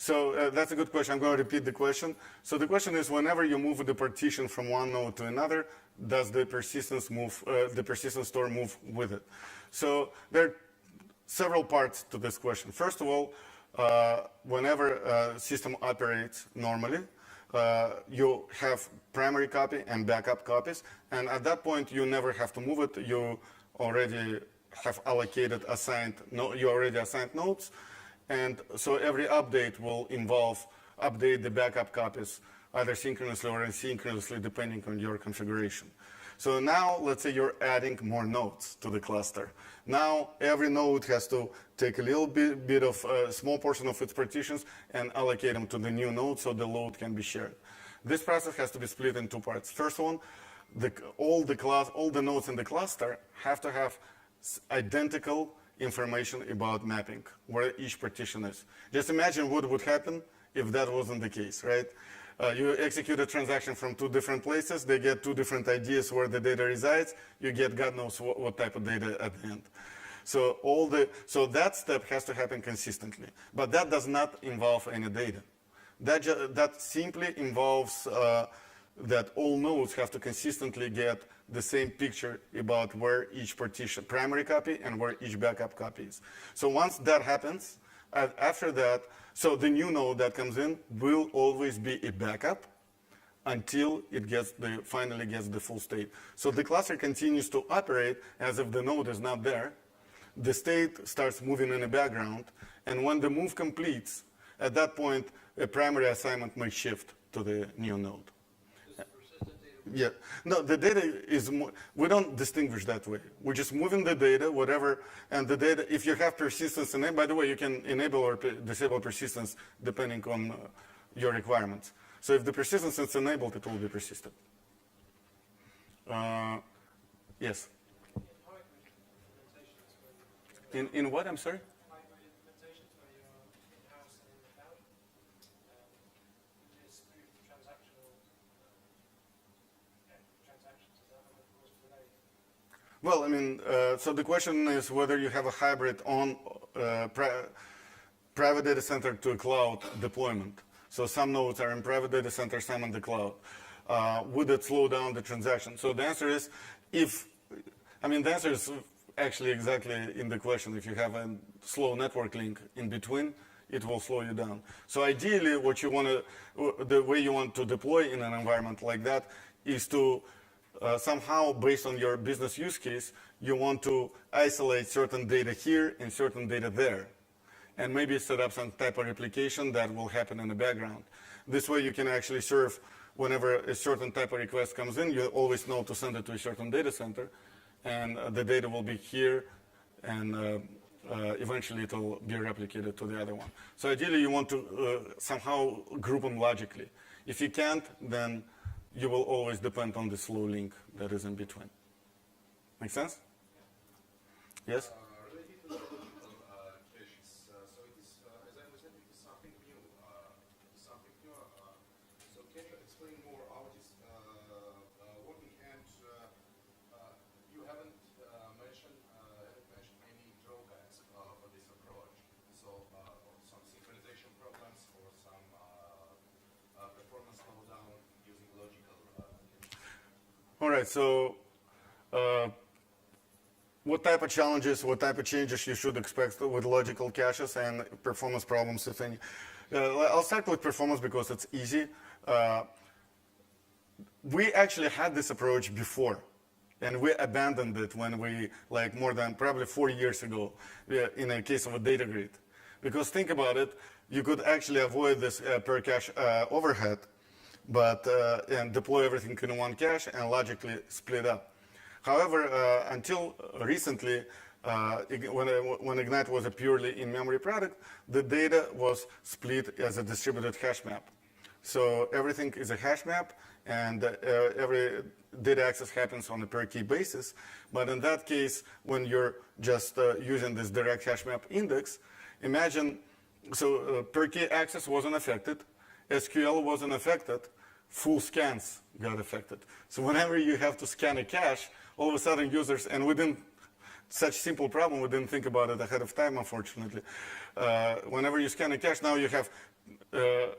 So that's a good question. I'm going to repeat the question. So the question is, whenever you move the partition from one node to another, does the persistence move, the persistence store move with it? So there are several parts to this question. First of all, whenever a system operates normally, you have primary copy and backup copies, and at that point you never have to move it. You already have allocated you already assigned nodes, and so every update will involve update the backup copies either synchronously or asynchronously depending on your configuration. So now let's say you're adding more nodes to the cluster. Now every node has to take a little bit of a small portion of its partitions and allocate them to the new node so the load can be shared. This process has to be split in two parts. First one, all the nodes in the cluster have to have identical information about mapping, where each partition is. Just imagine what would happen if that wasn't the case, right? You execute a transaction from two different places, they get two different ideas where the data resides, you get God knows what type of data at the end. So that step has to happen consistently, but that does not involve any data. That simply involves that all nodes have to consistently get the same picture about where each partition, primary copy, and where each backup copy is. So once that happens, after that, so the new node that comes in will always be a backup until it finally gets the full state. So the cluster continues to operate as if the node is not there. The state starts moving in the background, and when the move completes, at that point, a primary assignment may shift to the new node. Yeah, no, the data is, we don't distinguish that way. We're just moving the data, whatever, and the data, if you have persistence enabled, by the way, you can enable or disable persistence depending on your requirements. So if the persistence is enabled, it will be persistent. Yes? In what, I'm sorry? Well, I mean, so the question is whether you have a hybrid on private data center to cloud deployment. So some nodes are in private data center, some in the cloud. Would it slow down the transaction? So the answer is, the answer is actually exactly in the question. If you have a slow network link in between, it will slow you down. So ideally, the way you want to deploy in an environment like that is to somehow, based on your business use case, you want to isolate certain data here and certain data there, and maybe set up some type of replication that will happen in the background. This way you can actually serve whenever a certain type of request comes in, you always know to send it to a certain data center, and the data will be here, and eventually it will be replicated to the other one. So ideally you want to somehow group them logically. If you can't, then you will always depend on the slow link that is in between. Make sense? Yes? Related to the logical caches, so it is, as I understand, it is something new. So can you explain more how it is working? And you haven't mentioned any drawbacks for this approach. So some synchronization problems or some performance slowdown using logical caches. All right, so what type of challenges, what type of changes you should expect with logical caches and performance problems, if any? I'll start with performance because it's easy. We actually had this approach before, and we abandoned it when we, more than probably 4 years ago, in a case of a data grid. Because think about it, you could actually avoid this per cache overhead, and deploy everything in one cache and logically split up. However, until recently, when Ignite was a purely in-memory product, the data was split as a distributed hash map. So everything is a hash map, and every data access happens on a per key basis. But in that case, when you're just using this direct hash map index, imagine, per key access wasn't affected, SQL wasn't affected, full scans got affected. So whenever you have to scan a cache, all of a sudden users, and we didn't, such simple problem, we didn't think about it ahead of time, unfortunately. Whenever you scan a cache, now you have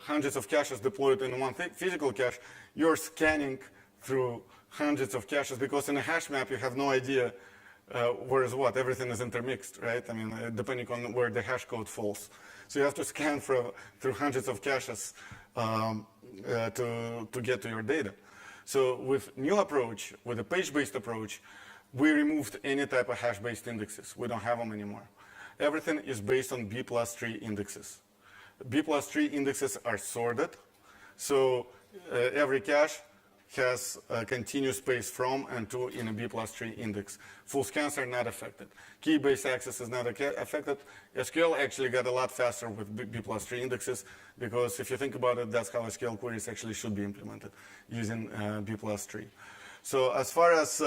hundreds of caches deployed in one physical cache, you're scanning through hundreds of caches, because in a hash map you have no idea where is what. Everything is intermixed, right? I mean, depending on where the hash code falls. So you have to scan through hundreds of caches to get to your data. So with new approach, with a page-based approach, we removed any type of hash-based indexes. We don't have them anymore. Everything is based on B+3 indexes. B+3 indexes are sorted, so every cache has a continuous space from and to in a B+3 index. Full scans are not affected. Key-based access is not affected. SQL actually got a lot faster with B+3 indexes, because if you think about it, that's how SQL queries actually should be implemented, using B+3. So as far as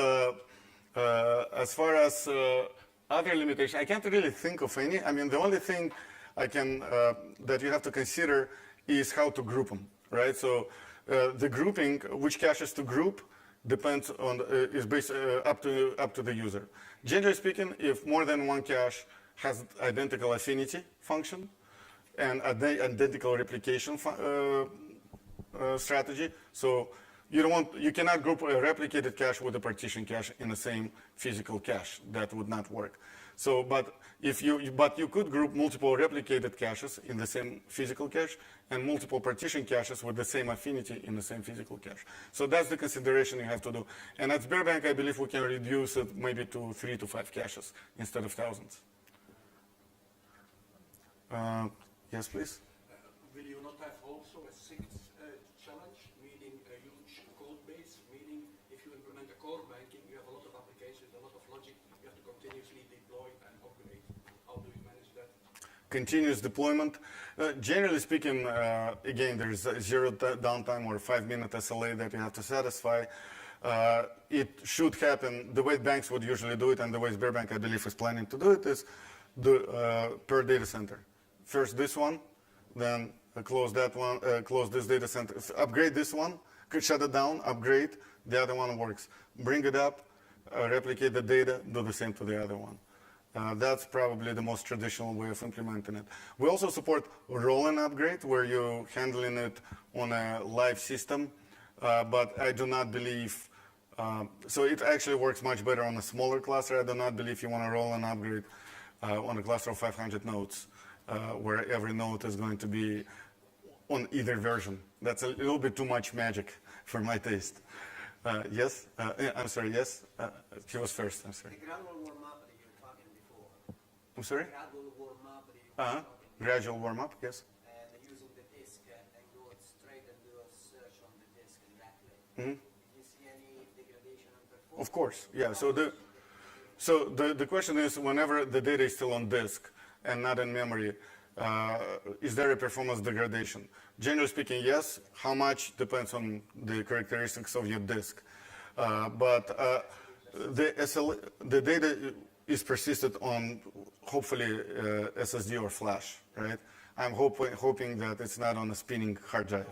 other limitations, I can't really think of any. I mean, the only thing that you have to consider is how to group them, right? So the grouping, which caches to group, depends on is based up to the user. Generally speaking, if more than one cache has identical affinity function and identical replication strategy, so you cannot group a replicated cache with a partition cache in the same physical cache. That would not work. So, but you could group multiple replicated caches in the same physical cache and multiple partition caches with the same affinity in the same physical cache. So that's the consideration you have to do. And at Sberbank, I believe we can reduce it maybe to 3 to 5 caches instead of thousands. Yes, please. Will you not have also a sixth challenge, meaning a huge code base, meaning if you implement a core banking, you have a lot of applications, a lot of logic, you have to continuously deploy and upgrade. How do you manage that? Continuous deployment. Generally speaking, again, there's a zero downtime or 5-minute SLA that you have to satisfy. It should happen, the way banks would usually do it, and the way Sberbank, I believe, is planning to do it, is per data center. First this one, then close that one, close this data center, upgrade this one, shut it down, upgrade, the other one works. Bring it up, replicate the data, do the same to the other one. That's probably the most traditional way of implementing it. We also support roll and upgrade, where you're handling it on a live system, but I do not believe, so it actually works much better on a smaller cluster. I do not believe you want to roll and upgrade on a cluster of 500 nodes, where every node is going to be on either version. That's a little bit too much magic for my taste. Yes? I'm sorry, yes? He was first, I'm sorry. The gradual warm-up that you were talking before. I'm sorry? Gradual warm-up that you were talking before. Gradual warm-up, yes. And using the disk and go straight and do a search on the disk in that way. Mm-hmm. Do you see any degradation in performance? Of course, yeah. So the question is, whenever the data is still on disk and not in memory, is there a performance degradation? Generally speaking, yes. How much depends on the characteristics of your disk. But the data is persisted on, hopefully, SSD or flash, right? I'm hoping that it's not on a spinning hard drive.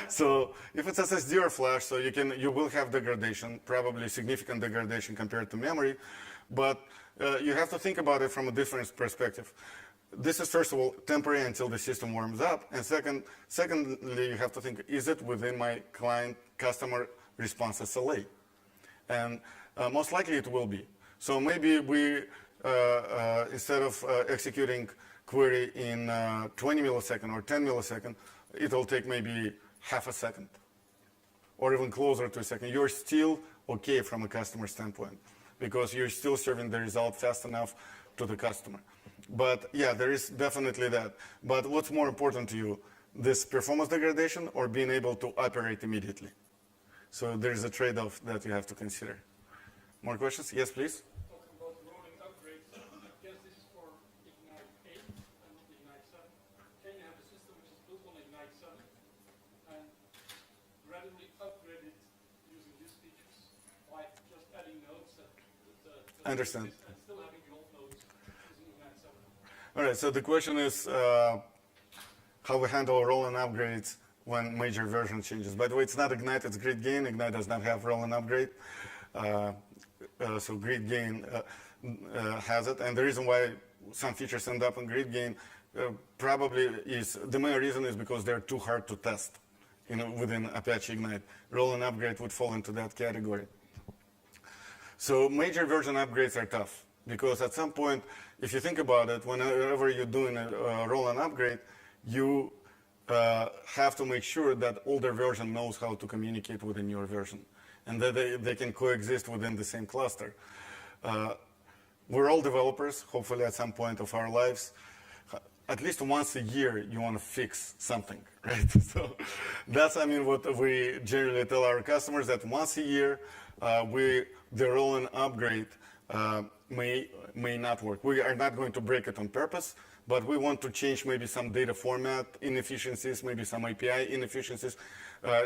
So if it's SSD or flash, so you will have degradation, probably significant degradation compared to memory, but you have to think about it from a different perspective. This is, first of all, temporary until the system warms up, and secondly, you have to think, is it within my client-customer response SLA? And most likely it will be. So maybe we, instead of executing query in 20 millisecond or 10 millisecond, it'll take maybe half a second or even closer to a second. You're still okay from a customer standpoint because you're still serving the result fast enough to the customer. But yeah, there is definitely that. But what's more important to you, this performance degradation or being able to operate immediately? So there's a trade-off that you have to consider. More questions? Yes, please. Talking about rolling upgrades, I guess this is for Ignite 8 and not Ignite 7. Can you have a system which is built on Ignite 7 and randomly upgrade it using these features, like just adding nodes that I understand. and still having the old nodes using Ignite 7? All right, so the question is how we handle roll and upgrades when major version changes. By the way, it's not Ignite, it's GridGain. Ignite does not have roll and upgrade. So GridGain has it, and the reason why some features end up in GridGain probably is, the main reason is because they're too hard to test, within Apache Ignite. Roll and upgrade would fall into that category. So major version upgrades are tough, because at some point, if you think about it, whenever you're doing a roll and upgrade, you have to make sure that older version knows how to communicate with the newer version, and that they can coexist within the same cluster. We're all developers, hopefully at some point of our lives. At least once a year, you want to fix something, right? So that's, what we generally tell our customers, that once a year, the roll and upgrade may not work. We are not going to break it on purpose, but we want to change maybe some data format inefficiencies, maybe some API inefficiencies,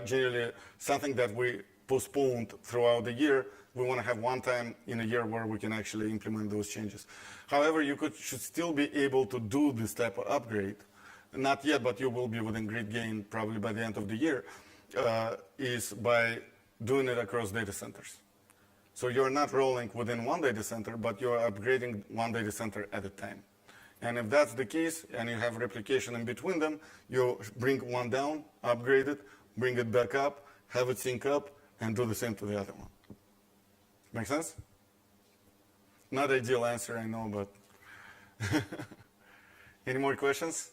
generally something that we postponed throughout the year. We want to have one time in a year where we can actually implement those changes. However, you should still be able to do this type of upgrade. Not yet, but you will be within GridGain probably by the end of the year, is by doing it across data centers. So you're not rolling within one data center, but you're upgrading one data center at a time. And if that's the case, and you have replication in between them, you bring one down, upgrade it, bring it back up, have it sync up, and do the same to the other one. Make sense? Not ideal answer, I know, but any more questions?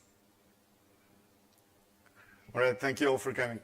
All right, thank you all for coming.